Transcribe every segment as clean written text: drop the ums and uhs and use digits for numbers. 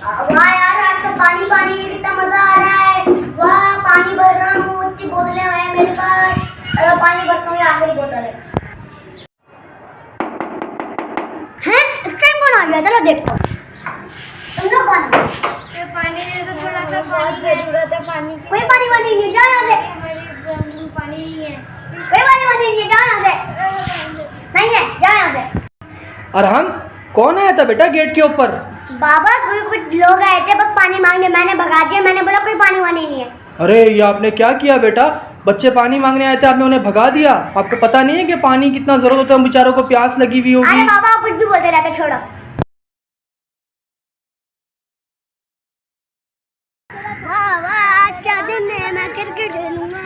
वाह यार, आज तो पानी पानी है, कितना मजा आ रहा है। वाह, पानी भर रहा हूँ, इतनी बोतलें हैं मेरे पास। अगर पानी भरता हूँ, ये आखिरी बोतल है। हैं? इस टाइम कौन आ गया? चलो देखता हूँ। तुम लोग कौन हो? पानी दे दो, थोड़ा सा पानी की जरूरत है पानी की। कोई पानी वानी नहीं है, जाओ यहाँ से। हमारे पानी नहीं है। कोई पानी वानी नहीं है, जाओ यहाँ से। नहीं है, जाओ यहाँ से। अरहान, कौन आया था बेटा गेट के ऊपर? बाबा, कुछ लोग आए थे बस पानी मांगने, मैंने भगा दिया। मैंने बोला कोई पानी वानी नहीं है। अरे ये आपने क्या किया बेटा? बच्चे पानी मांगने आए थे, आपने उन्हें भगा दिया। आपको पता नहीं है कि पानी कितना जरूरत होता है, उन बेचारों को प्यास लगी हुई अरे होगी। बाबा, आप कुछ भी बोलते रहते, छोड़ो। वाह वाह, आज क्या दिन है, मैं क्रिकेट खेलूंगा।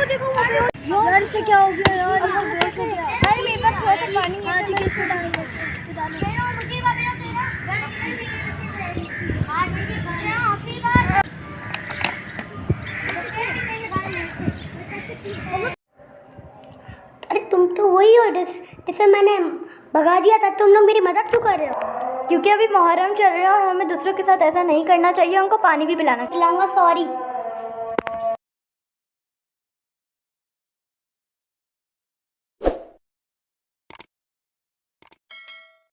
देखो यार, इससे क्या हो गया यार? अरे मेरे पास थोड़ा सा पानी है, ठीक है, इसको डाल दो। अरे तुम तो वही हो जिसे मैंने भगा दिया था। तुम लोग मेरी मदद क्यों कर रहे हो? क्योंकि अभी मुहर्रम चल रहा है और हमें दूसरों के साथ ऐसा नहीं करना चाहिए, उनको पानी भी पिलाना चाहिए। पिलाऊंगा, सॉरी।